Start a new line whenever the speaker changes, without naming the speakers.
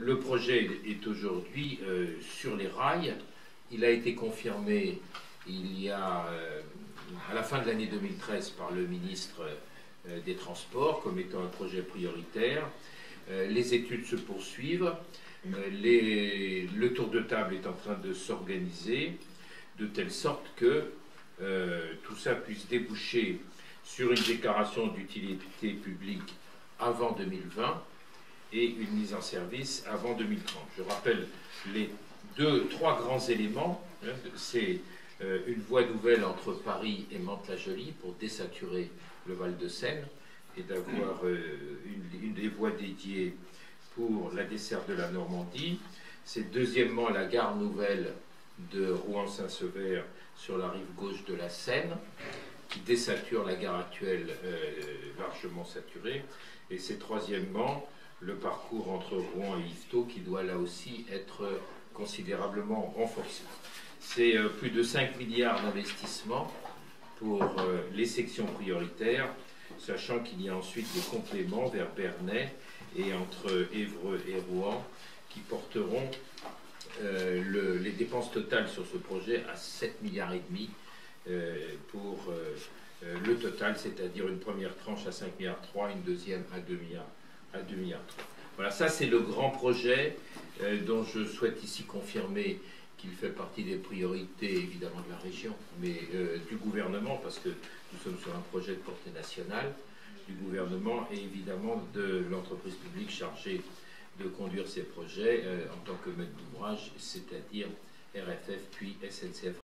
Le projet est aujourd'hui sur les rails. Il a été confirmé à la fin de l'année 2013 par le ministre des Transports comme étant un projet prioritaire. Les études se poursuivent. Le tour de table est en train de s'organiser de telle sorte que tout ça puisse déboucher sur une déclaration d'utilité publique avant 2020 et une mise en service avant 2030. Je rappelle les trois grands éléments. C'est une voie nouvelle entre Paris et Mantes-la-Jolie pour désaturer le Val-de-Seine et d'avoir une des voies dédiées pour la desserte de la Normandie. C'est deuxièmement la gare nouvelle de Rouen-Saint-Sever sur la rive gauche de la Seine, qui désature la gare actuelle largement saturée. Et c'est troisièmement le parcours entre Rouen et Yvetot qui doit là aussi être considérablement renforcé. C'est plus de 5 milliards d'investissements pour les sections prioritaires, sachant qu'il y a ensuite des compléments vers Bernay et entre Évreux et Rouen qui porteront les dépenses totales sur ce projet à 7 milliards et demi pour le total, c'est-à-dire une première tranche à 5 milliards 3, une deuxième à 2 milliards 3. Voilà, ça c'est le grand projet dont je souhaite ici confirmer qu'il fait partie des priorités évidemment de la région, mais du gouvernement, parce que nous sommes sur un projet de portée nationale, du gouvernement et évidemment de l'entreprise publique chargée de conduire ces projets en tant que maître d'ouvrage, c'est-à-dire RFF puis SNCF.